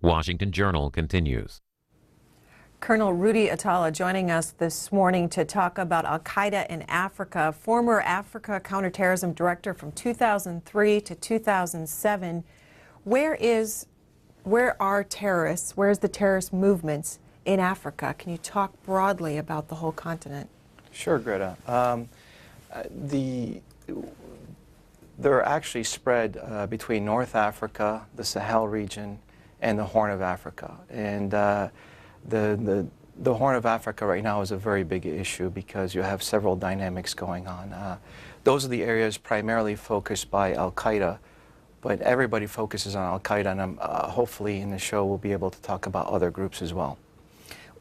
Washington Journal continues. Colonel Rudy Atallah joining us this morning to talk about Al-Qaeda in Africa, former Africa counterterrorism director from 2003 to 2007. Where are terrorists, where's the terrorist movements in Africa? Can you talk broadly about the whole continent? Sure, Greta. They're actually spread between North Africa, the Sahel region, and the Horn of Africa. And the Horn of Africa right now is a very big issue because you have several dynamics going on. Those are the areas primarily focused by Al-Qaeda, but everybody focuses on Al-Qaeda, and hopefully in the show we'll be able to talk about other groups as well.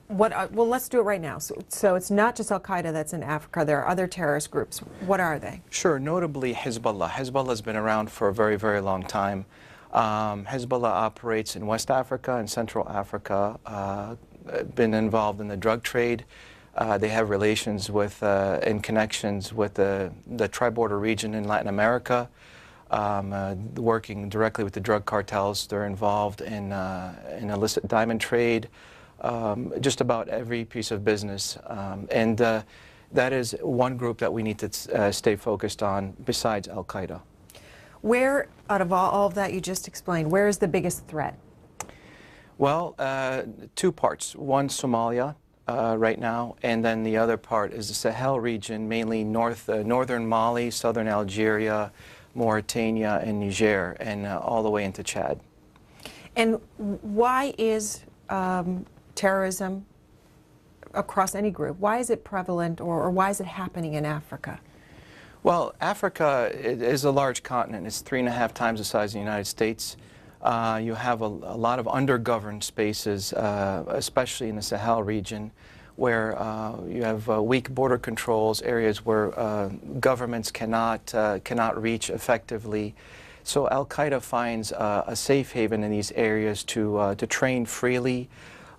Well, let's do it right now. So it's not just Al-Qaeda that's in Africa. There are other terrorist groups. What are they? Sure. Notably, Hezbollah. Hezbollah has been around for a very, very long time. Hezbollah operates in West Africa and Central Africa, been involved in the drug trade. They have relations with and connections with the tri-border region in Latin America, working directly with the drug cartels. They're involved in illicit diamond trade. Just about every piece of business, and that is one group that we need to stay focused on besides Al-Qaeda. Where, out of all of that you just explained, where is the biggest threat? Well, two parts. One, Somalia right now, and then the other part is the Sahel region, mainly northern Mali, southern Algeria, Mauritania, and Niger, and all the way into Chad. And why is terrorism across any group, why is it prevalent, or why is it happening in Africa? Well, Africa is a large continent. It's 3.5 times the size of the United States. You have a lot of undergoverned spaces, especially in the Sahel region, where you have weak border controls, areas where governments cannot reach effectively. So Al-Qaeda finds a safe haven in these areas to train freely,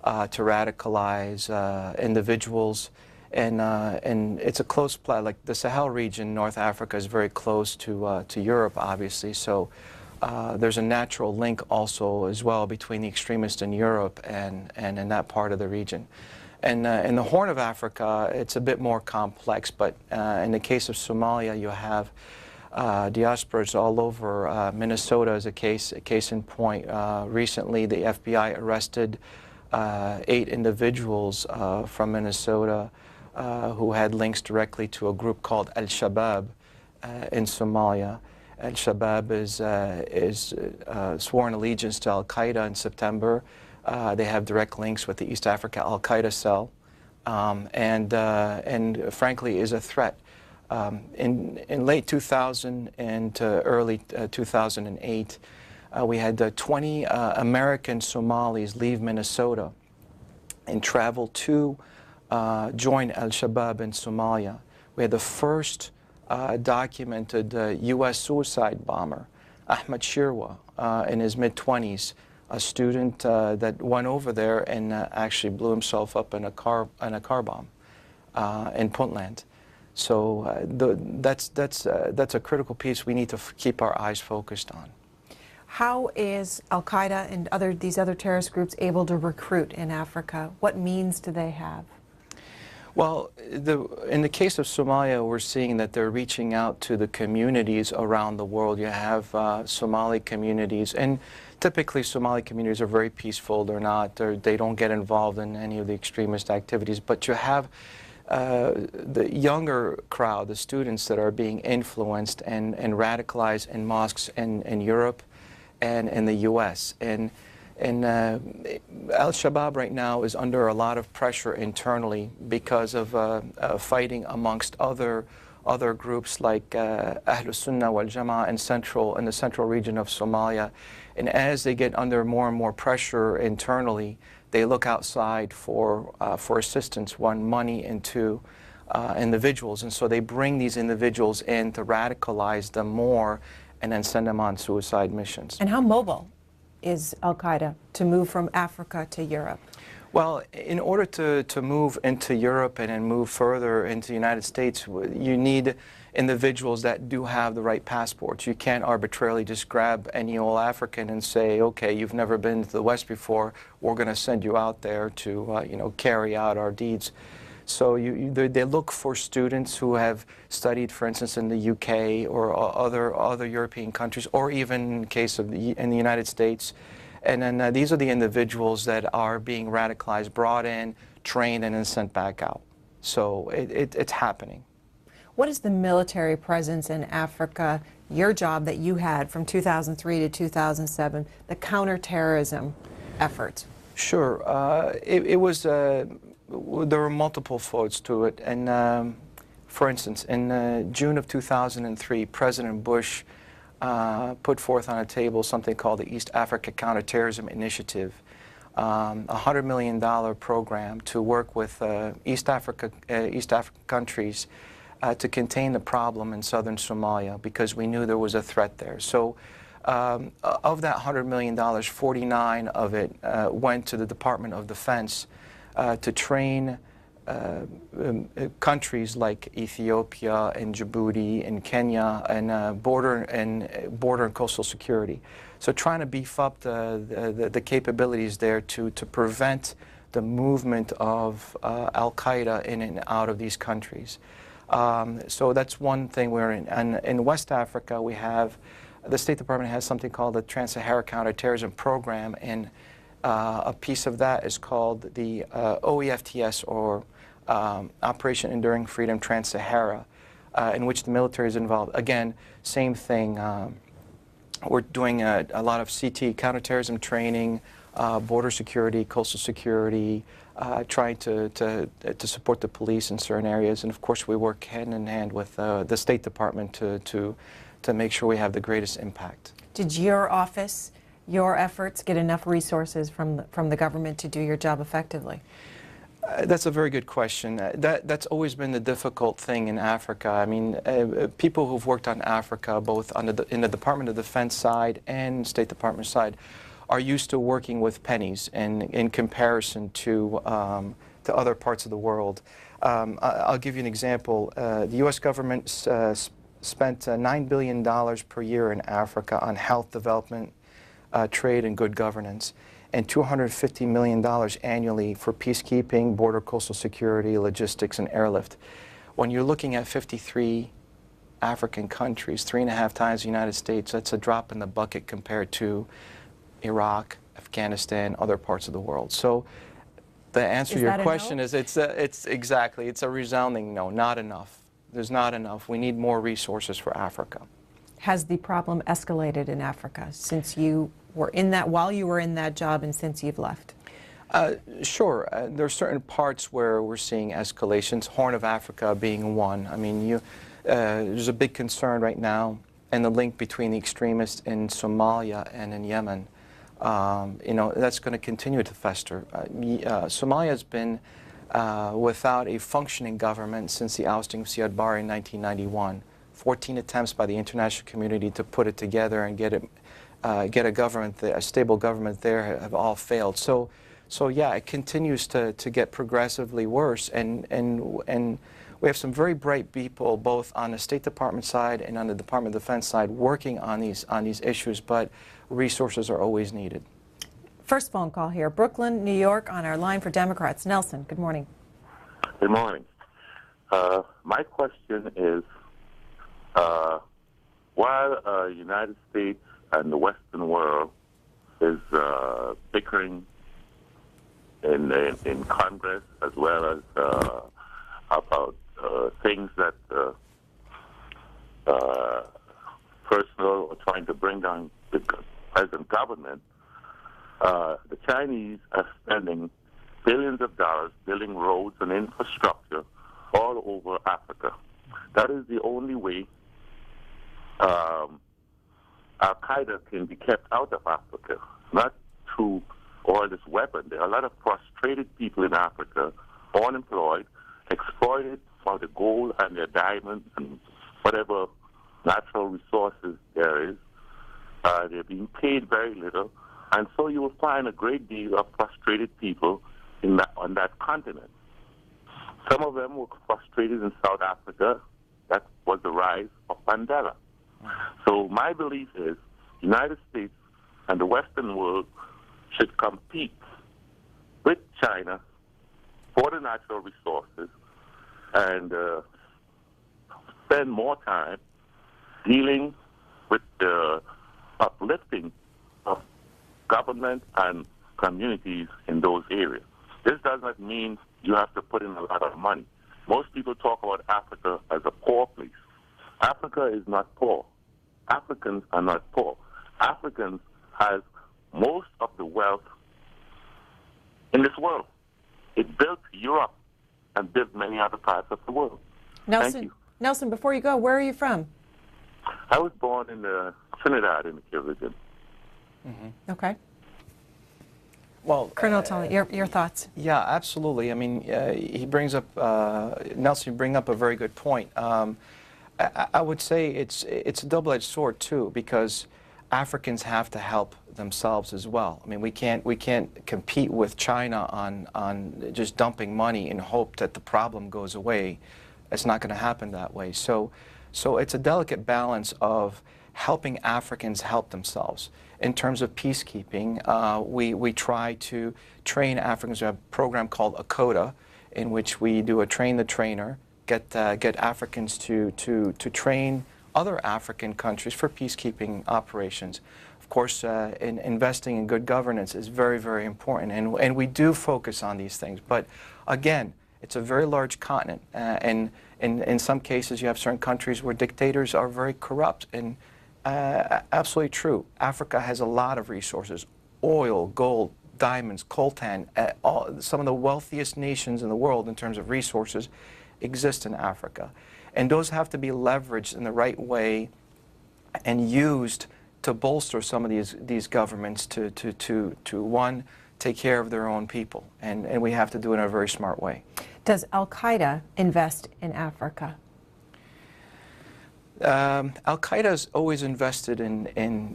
to radicalize individuals, and it's a close play. Like the Sahel region, North Africa, is very close to Europe, obviously. So there's a natural link also as well between the extremists in Europe and in that part of the region. And in the Horn of Africa, it's a bit more complex. But in the case of Somalia, you have diasporas all over. Minnesota is a case in point. Recently, the FBI arrested 8 individuals from Minnesota who had links directly to a group called Al-Shabaab in Somalia. Al-Shabaab is sworn allegiance to Al-Qaeda in September. They have direct links with the East Africa Al-Qaeda cell, and frankly is a threat. In late 2000 and early 2008, we had 20 American Somalis leave Minnesota and travel to join Al-Shabaab in Somalia. We had the first documented U.S. suicide bomber, Ahmed Shirwa, in his mid-20s, a student that went over there and actually blew himself up in a car bomb in Puntland. So that's a critical piece we need to keep our eyes focused on. How is Al-Qaeda and these other terrorist groups able to recruit in Africa? What means do they have? Well, in the case of Somalia, we're seeing that they're reaching out to the communities around the world. You have Somali communities, and typically Somali communities are very peaceful. They don't get involved in any of the extremist activities, but you have the younger crowd, the students that are being influenced and radicalized in mosques in Europe and in the U.S. And Al-Shabaab right now is under a lot of pressure internally because of fighting amongst other groups like Ahlus Sunnah wal Jama'ah in the central region of Somalia. And as they get under more and more pressure internally, they look outside for assistance, money, into individuals. And so they bring these individuals in to radicalize them more and then send them on suicide missions. And how mobile is Al-Qaeda to move from Africa to Europe? Well, in order to move into Europe and then move further into the United States, you need individuals that do have the right passports. You can't arbitrarily just grab any old African and say, okay, you've never been to the West before, we're going to send you out there to you know, carry out our deeds. So they look for students who have studied, for instance, in the UK or other European countries, or even in the case of in the United States. And then these are the individuals that are being radicalized, brought in, trained, and then sent back out. So it's happening. What is the military presence in Africa, your job that you had from 2003 to 2007, the counterterrorism efforts? Sure. It was, there were multiple folds to it. And for instance, in June of 2003, President Bush put forth on a table something called the East Africa Counterterrorism Initiative, a $100 million program to work with East African countries to contain the problem in southern Somalia, because we knew there was a threat there. So of that $100 million, 49 of it went to the Department of Defense to train countries like Ethiopia and Djibouti and Kenya and border and coastal security. So trying to beef up the capabilities there to prevent the movement of Al-Qaeda in and out of these countries. So that's one thing we're in. And in West Africa, we have, the State Department has something called the Trans-Sahara Counterterrorism Program, and a piece of that is called the OEFTS, or Operation Enduring Freedom Trans-Sahara, in which the military is involved. Again, same thing. We're doing a lot of CT, counterterrorism training, border security, coastal security, trying to support the police in certain areas. And of course, we work hand in hand with the State Department to make sure we have the greatest impact. Did your office, your efforts, get enough resources from the government to do your job effectively? That's a very good question. That's always been the difficult thing in Africa. I mean, people who've worked on Africa, both in the Department of Defense side and State Department side, are used to working with pennies in comparison to other parts of the world. I'll give you an example. The U.S. government spent $9 billion per year in Africa on health development, trade, and good governance, and $250 million annually for peacekeeping, border coastal security, logistics, and airlift. When you're looking at 53 African countries, 3.5 times the United States, that's a drop in the bucket compared to Iraq, Afghanistan, other parts of the world. So the answer to your question is it's a resounding no, not enough. There's not enough. We need more resources for Africa. Has the problem escalated in Africa since you were in that, while you were in that job, and since you've left? Sure. There are certain parts where we're seeing escalations, Horn of Africa being one. I mean, there's a big concern right now in the link between the extremists in Somalia and in Yemen. You know, that's going to continue to fester. Somalia has been without a functioning government since the ousting of Siad Barre in 1991. 14 attempts by the international community to put it together and get a government, a stable government there, have all failed. So yeah, it continues to get progressively worse, and we have some very bright people both on the State Department side and on the Department of Defense side working on these issues, but resources are always needed. First phone call here, Brooklyn, New York, on our line for Democrats. Nelson, good morning. Good morning. My question is, while United States and the Western world is bickering in Congress, as well as about things that personal or trying to bring down the present government, the Chinese are spending billions of dollars building roads and infrastructure all over Africa. That is the only way Al-Qaeda can be kept out of Africa, not through all this weapon. There are a lot of frustrated people in Africa, unemployed, exploited for the gold and their diamonds and whatever natural resources there is. They're being paid very little, and so you will find a great deal of frustrated people on that continent. Some of them were frustrated in South Africa that was the rise of Mandela. So my belief is the United States and the Western world should compete with China for the natural resources and spend more time dealing with the uplifting of government and communities in those areas. This does not mean you have to put in a lot of money. Most people talk about Africa as a poor place. Africa is not poor. Africans are not poor. Africans has most of the wealth in this world. It built Europe and built many other parts of the world. Thank you. Nelson, before you go, where are you from? I was born in Trinidad in the Caribbean. Okay. Well, Colonel Atallah, your thoughts? Yeah, absolutely. I mean, he brings up, Nelson, you bring up a very good point. I would say it's a double-edged sword too, because Africans have to help themselves as well. I mean, we can't compete with China on just dumping money in hope that the problem goes away. It's not going to happen that way. So it's a delicate balance of helping Africans help themselves. In terms of peacekeeping, we try to train Africans. We have a program called Al-Qaeda, in which we do a train the trainer, get Africans to train other African countries for peacekeeping operations. Of course, investing in good governance is very, very important, and we do focus on these things. But again, it's a very large continent, and in some cases you have certain countries where dictators are very corrupt, and absolutely true. Africa has a lot of resources: oil, gold, diamonds, coltan. Some of the wealthiest nations in the world in terms of resources exist in Africa. And those have to be leveraged in the right way and used to bolster some of these governments to one, take care of their own people. And we have to do it in a very smart way. Does Al-Qaeda invest in Africa? Al-Qaeda has always invested in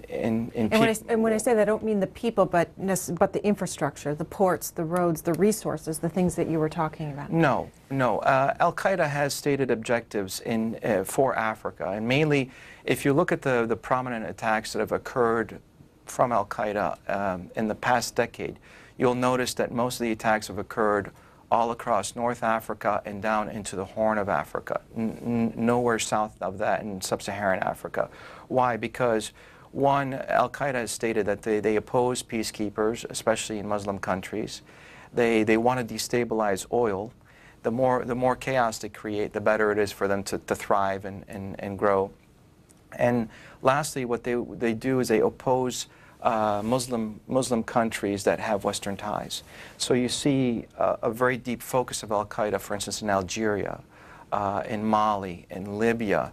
people. And when I say that, I don't mean the people, but the infrastructure, the ports, the roads, the resources, the things that you were talking about. No. Al-Qaeda has stated objectives for Africa, and mainly, if you look at the prominent attacks that have occurred from Al-Qaeda in the past decade, you'll notice that most of the attacks have occurred all across North Africa and down into the Horn of Africa, nowhere south of that in sub-Saharan Africa. Why? Because, one, Al-Qaeda has stated that they oppose peacekeepers, especially in Muslim countries. They want to destabilize oil. The more chaos they create, the better it is for them to thrive and grow. And lastly, what they do is they oppose Muslim countries that have Western ties. So you see a very deep focus of Al-Qaeda, for instance, in Algeria, in Mali, in Libya,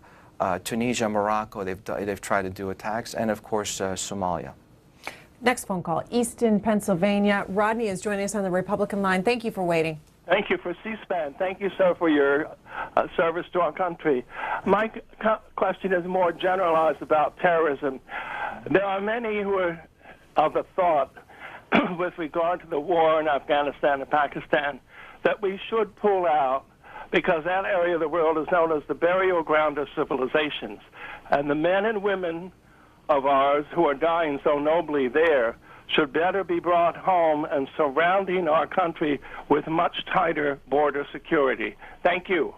Tunisia, Morocco. They've tried to do attacks, and of course Somalia. Next phone call, Easton, Pennsylvania. Rodney is joining us on the Republican line. Thank you for waiting. Thank you for CSPAN. Thank you, sir, for your service to our country. My question is more generalized about terrorism. There are many who are of the thought, with regard to the war in Afghanistan and Pakistan, that we should pull out because that area of the world is known as the burial ground of civilizations. And the men and women of ours who are dying so nobly there should better be brought home and surrounding our country with much tighter border security. Thank you.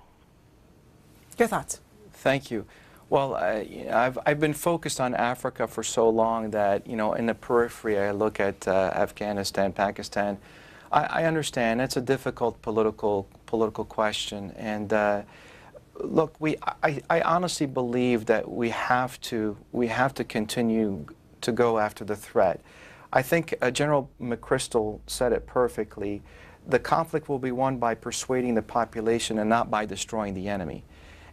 Your thoughts? Thank you. Well, I've been focused on Africa for so long that, in the periphery I look at Afghanistan, Pakistan. I understand it's a difficult political question, and look, I honestly believe that we have to continue to go after the threat. I think General McChrystal said it perfectly. The conflict will be won by persuading the population and not by destroying the enemy.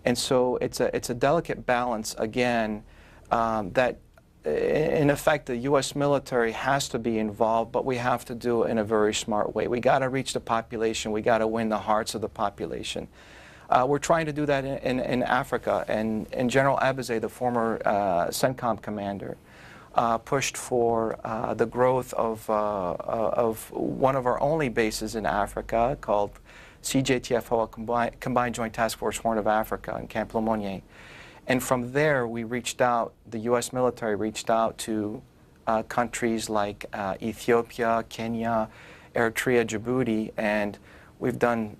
And so it's a delicate balance, again, that in effect the U.S. military has to be involved, but we have to do it in a very smart way. We got to reach the population. We got to win the hearts of the population. We're trying to do that in Africa, and General Abize, the former CENTCOM commander, pushed for the growth of one of our only bases in Africa called CJTFO, Combined Joint Task Force Horn of Africa in Camp Lemonnier. And from there, we reached out, the U.S. military reached out to countries like Ethiopia, Kenya, Eritrea, Djibouti, and we've done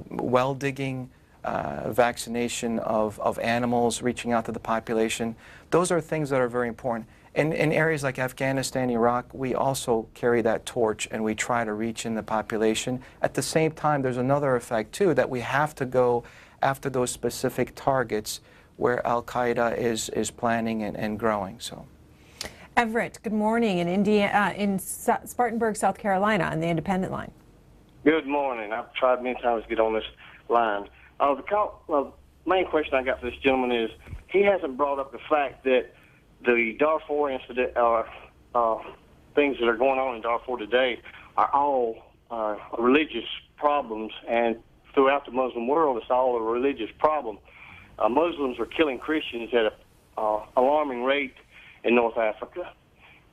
well digging, vaccination of animals, reaching out to the population. Those are things that are very important. In areas like Afghanistan, Iraq, we also carry that torch and we try to reach in the population. At the same time, there's another effect too, that we have to go after those specific targets where Al-Qaeda is planning and growing. So, Everett, good morning in Spartanburg, South Carolina, on the Independent line. Good morning. I've tried many times to get on this line. The main question I got for this gentleman is he hasn't brought up the fact that the Darfur incident, things that are going on in Darfur today, are all religious problems, and throughout the Muslim world, it's all a religious problem. Muslims are killing Christians at an alarming rate in North Africa,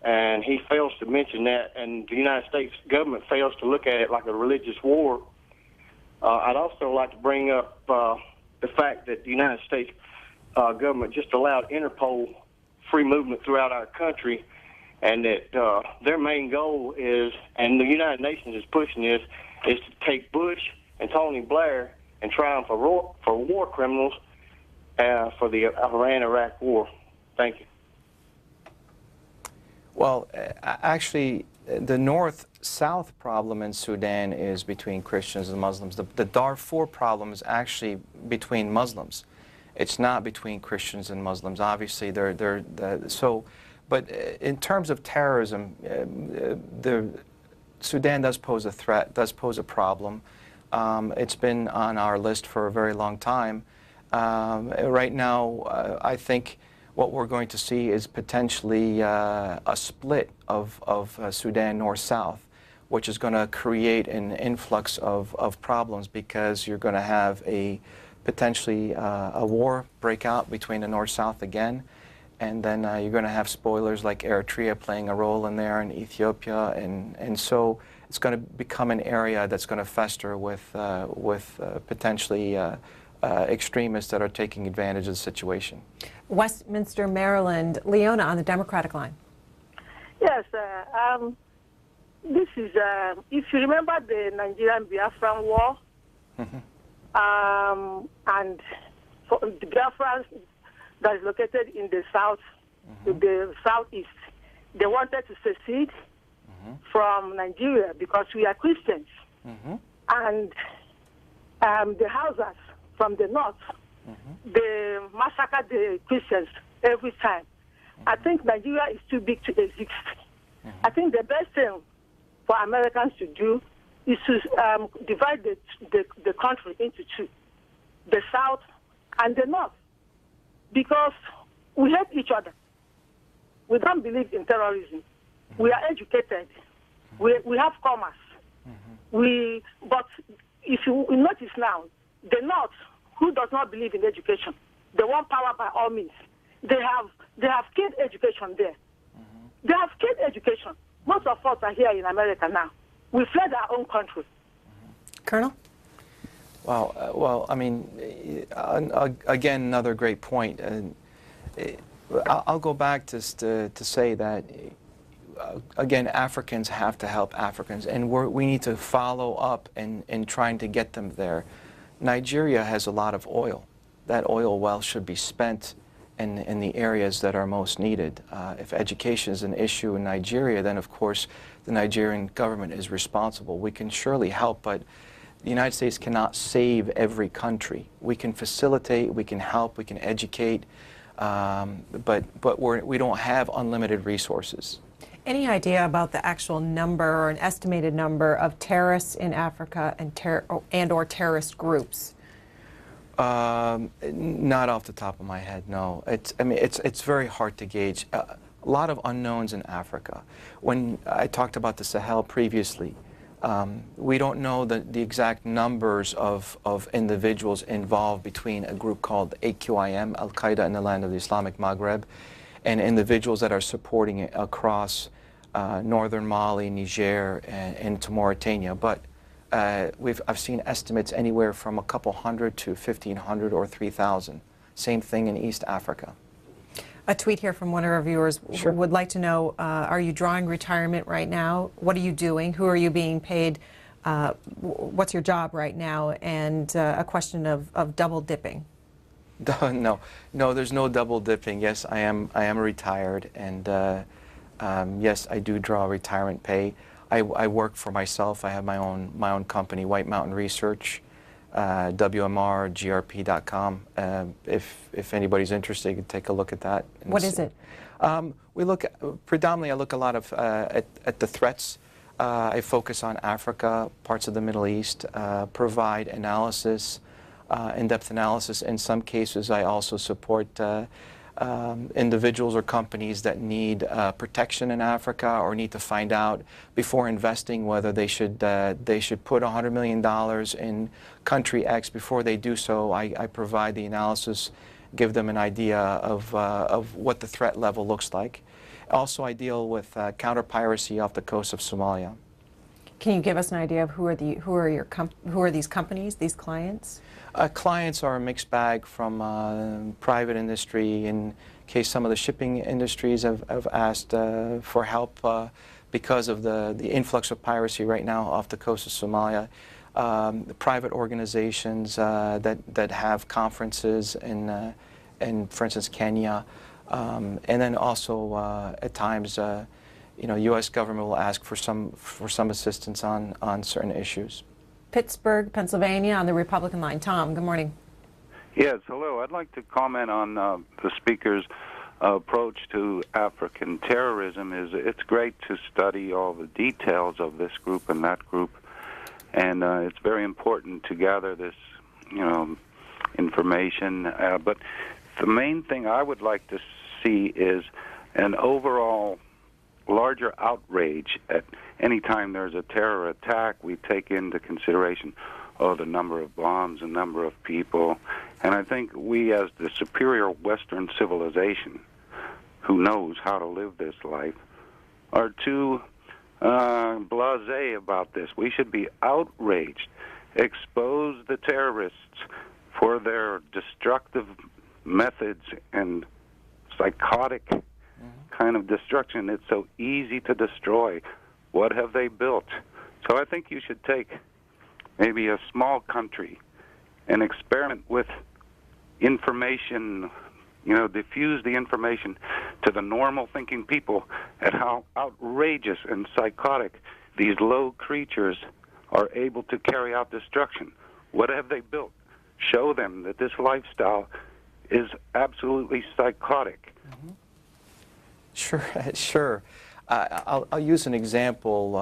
and he fails to mention that, and the United States government fails to look at it like a religious war. I'd also like to bring up the fact that the United States government just allowed Interpol free movement throughout our country, and that their main goal is, and the United Nations is pushing this, is to take Bush and Tony Blair and try them for war criminals for the Iran-Iraq war. Thank you. well, actually, the north-south problem in Sudan is between Christians and Muslims. The Darfur problem is actually between Muslims. It's not between Christians and Muslims. Obviously, but in terms of terrorism, Sudan does pose a threat, does pose a problem. It's been on our list for a very long time. Right now, I think what we're going to see is potentially a split of Sudan north-south, which is going to create an influx of problems, because you're going to have potentially a war break out between the north-south again, and then you're going to have spoilers like Eritrea playing a role in there, and Ethiopia, and so it's going to become an area that's going to fester with potentially extremists that are taking advantage of the situation. Westminster, Maryland. Leona on the Democratic line. Yes, this is, if you remember the Nigerian-Biafran war, and for the Biafran that is located in the south, the southeast, they wanted to secede from Nigeria because we are Christians. And the Hausas from the north, they massacre the Christians every time. I think Nigeria is too big to exist. I think the best thing for Americans to do is to divide the country into two, the south and the north, because we hate each other. We don't believe in terrorism. We are educated. We have commerce. But if you notice now, the north, who does not believe in education, they want power by all means. They have killed education there. They have killed education. Most of us are here in America now. We fled our own country. Colonel? Well, I mean, again, another great point. I'll go back to say that, again, Africans have to help Africans, and we need to follow up in trying to get them there. Nigeria has a lot of oil. That oil well should be spent in the areas that are most needed. If education is an issue in Nigeria, then of course the Nigerian government is responsible. We can surely help, but the United States cannot save every country. We can facilitate, we can help, we can educate, but we don't have unlimited resources. Any idea about the actual number or an estimated number of terrorists in Africa and or terrorist groups? Not off the top of my head, no. It's very hard to gauge. A lot of unknowns in Africa. When I talked about the Sahel previously, we don't know the exact numbers of individuals involved between a group called AQIM, Al-Qaeda in the land of the Islamic Maghreb, and individuals that are supporting it across northern Mali, Niger, and into Mauritania. But I've seen estimates anywhere from a couple hundred to 1,500 or 3,000. Same thing in East Africa. A tweet here from one of our viewers would like to know, are you drawing retirement right now? What are you doing? Who are you being paid? What's your job right now? And a question of double dipping. No, there's no double dipping. Yes, I am retired, and yes, I do draw retirement pay. I work for myself. I have my own company, White Mountain Research, WMRGRP.com. If anybody's interested, you can take a look at that. What is it? We look predominantly. I look a lot of at the threats. I focus on Africa, parts of the Middle East. Provide analysis, in-depth analysis. In some cases, I also support individuals or companies that need protection in Africa or need to find out before investing whether they should put $100 million in country X. Before they do so, I provide the analysis, give them an idea of what the threat level looks like. Also, I deal with counter-piracy off the coast of Somalia. Can you give us an idea of who are these companies, these clients? Clients are a mixed bag from private industry. In case some of the shipping industries have asked for help because of the influx of piracy right now off the coast of Somalia. Private organizations that have conferences in for instance, Kenya. And then also at times, U.S. government will ask for some assistance on certain issues. Pittsburgh, Pennsylvania, on the Republican line. Tom, good morning. Yes, hello. I'd like to comment on the speaker's approach to African terrorism. It's great to study all the details of this group and that group, and it's very important to gather this, information. But the main thing I would like to see is an overall larger outrage. At any time there's a terror attack, we take into consideration, the number of bombs, the number of people. And I think we, as the superior Western civilization, who knows how to live this life, are too blasé about this. We should be outraged, expose the terrorists for their destructive methods and psychotic kind of destruction. It's so easy to destroy. What have they built? So I think you should take maybe a small country and experiment with information, diffuse the information to the normal thinking people at how outrageous and psychotic these low creatures are able to carry out destruction. What have they built? Show them that this lifestyle is absolutely psychotic. Mm-hmm. Sure. I'll use an example.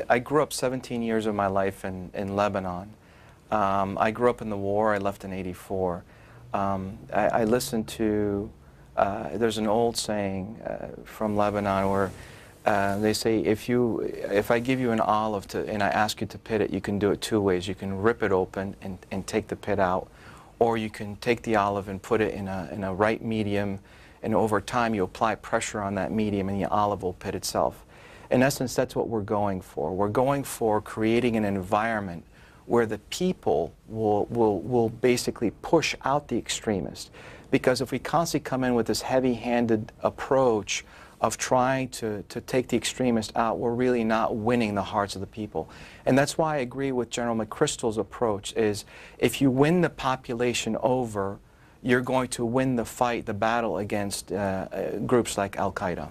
I grew up 17 years of my life in Lebanon. I grew up in the war. I left in '84. I listened to, there's an old saying from Lebanon where they say, if I give you an olive and I ask you to pit it, you can do it two ways. You can rip it open and take the pit out, or you can take the olive and put it in a right medium, and over time you apply pressure on that medium and the olive will pit itself. In essence, that's what we're going for. We're going for creating an environment where the people will basically push out the extremists. Because if we constantly come in with this heavy-handed approach of trying to take the extremists out, we're really not winning the hearts of the people. And that's why I agree with General McChrystal's approach is if you win the population over, you're going to win the fight, the battle against groups like Al-Qaeda.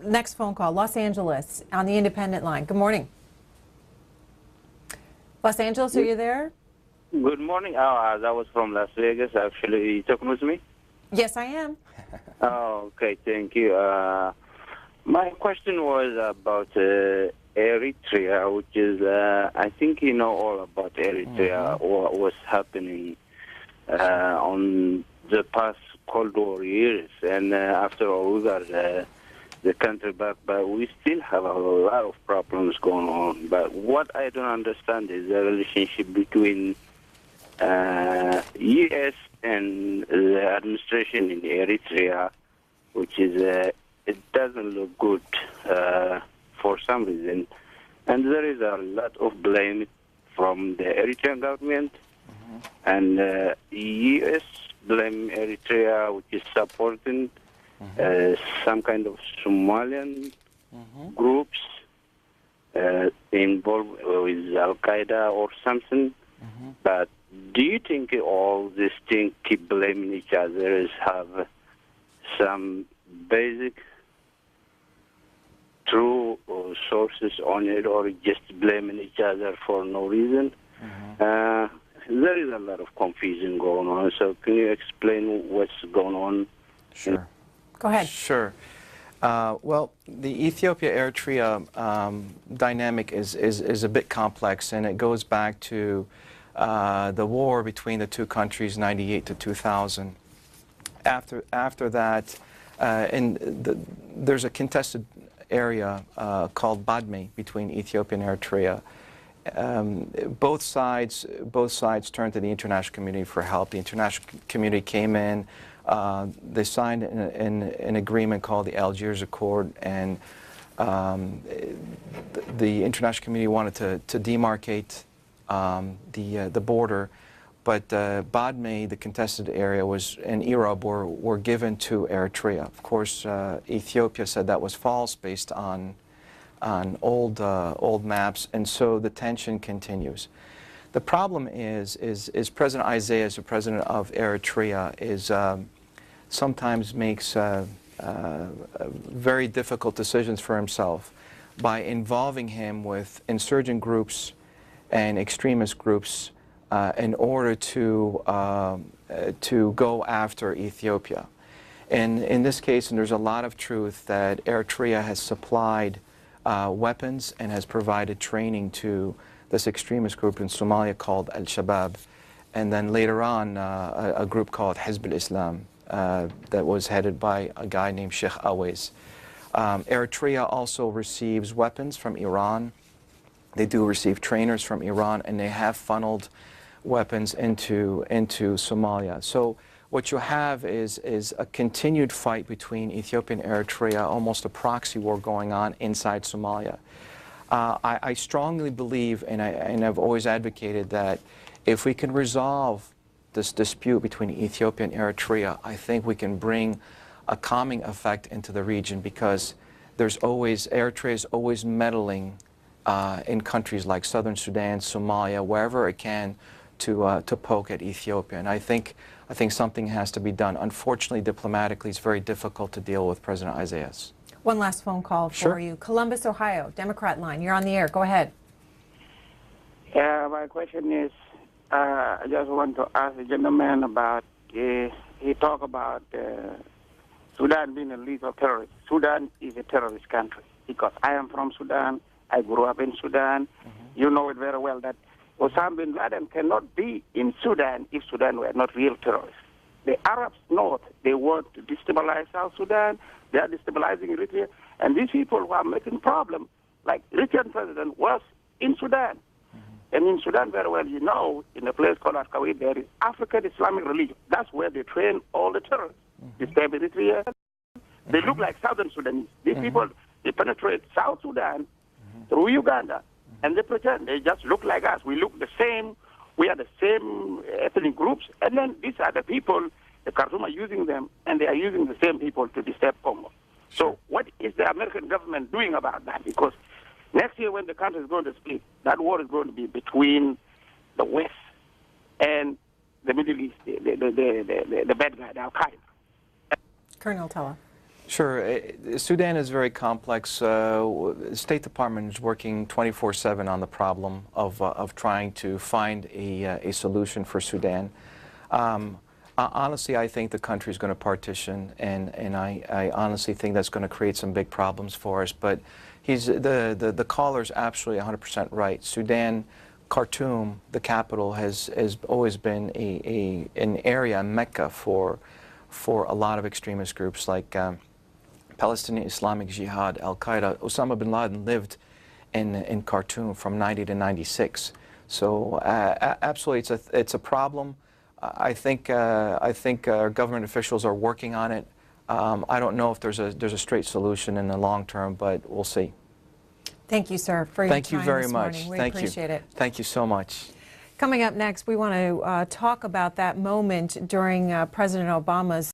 Next phone call, Los Angeles, on the independent line. Good morning. Los Angeles, are you there? Good morning. That was from Las Vegas. Actually, you talking with me? Yes, I am. Oh, okay. Thank you. My question was about Eritrea, which is, I think you know all about Eritrea, what was happening on the past Cold War years. And after all, we got the country back, but we still have a lot of problems going on. But what I don't understand is the relationship between U.S. and the administration in Eritrea, which is, it doesn't look good for some reason. and there is a lot of blame from the Eritrean government, and U.S. blame Eritrea, which is supporting some kind of Somalian groups involved with Al-Qaeda or something. But do you think all these things keep blaming each other have some basic true sources on it, or just blaming each other for no reason? There is a lot of confusion going on, so can you explain what's going on? Sure. Go ahead. Sure. Well, the Ethiopia-Eritrea dynamic is a bit complex, and it goes back to the war between the two countries, 98 to 2000. After that, there's a contested area called Badme between Ethiopia and Eritrea. Both sides turned to the international community for help. The international community came in. They signed an agreement called the Algiers Accord, and the international community wanted to demarcate the border, but Badme, the contested area, and Erab were given to Eritrea. Of course, Ethiopia said that was false based on old maps, and so the tension continues. The problem is President Isaias, the president of Eritrea, sometimes makes very difficult decisions for himself by involving him with insurgent groups and extremist groups in order to go after Ethiopia. And in this case, and there's a lot of truth, that Eritrea has supplied weapons and has provided training to this extremist group in Somalia called Al-Shabaab, and then later on a group called Hizb al-Islam that was headed by a guy named Sheikh Awais. Eritrea also receives weapons from Iran. They do receive trainers from Iran, and they have funneled weapons into Somalia. So what you have is a continued fight between Ethiopia and Eritrea, almost a proxy war going on inside Somalia. I strongly believe, and I've always advocated, that if we can resolve this dispute between Ethiopia and Eritrea, I think we can bring a calming effect into the region, because Eritrea is always meddling in countries like southern Sudan, Somalia, wherever it can, to poke at Ethiopia. And I think something has to be done. Unfortunately, diplomatically, it's very difficult to deal with President Isaias. One last phone call for you. Columbus, Ohio, Democrat line. You're on the air. Go ahead. Yeah, my question is, I just want to ask the gentleman about, he talked about Sudan being a list of terrorists. Sudan is a terrorist country, because I am from Sudan. I grew up in Sudan. You know it very well that Osama bin Laden cannot be in Sudan if Sudan were not real terrorists. The Arabs know they want to destabilize South Sudan. They are destabilizing Eritrea. And these people who are making problems, like Eritrean president was in Sudan. And in Sudan, very well, you know, in a place called Al-Qaeda, there is African Islamic religion. That's where they train all the terrorists. They stay in Eritrea. They look like Southern Sudanese. These people, they penetrate South Sudan through Uganda, and they pretend they just look like us. We look the same. We are the same ethnic groups. And then these are the people, the Khartoum are using them, and they are using the same people to disturb Congo. So what is the American government doing about that? Because next year when the country is going to split, that war is going to be between the West and the Middle East, the bad guy, the Al-Qaeda. Colonel Atallah. Sure. Sudan is very complex. The State Department is working 24/7 on the problem of trying to find a solution for Sudan. Honestly, I think the country is going to partition, and I honestly think that's going to create some big problems for us. But the caller is absolutely 100% right. Sudan, Khartoum, the capital, has always been an area, a mecca for a lot of extremist groups like Palestinian Islamic Jihad, Al-Qaeda. Osama bin Laden lived in Khartoum from 90 to 96. So absolutely, it's a problem. I think our government officials are working on it. I don't know if there's a straight solution in the long term, but we'll see. Thank you, sir, for your Thank you time very this much. morning. We Thank appreciate you. it. Thank you so much. Coming up next, we want to talk about that moment during President Obama's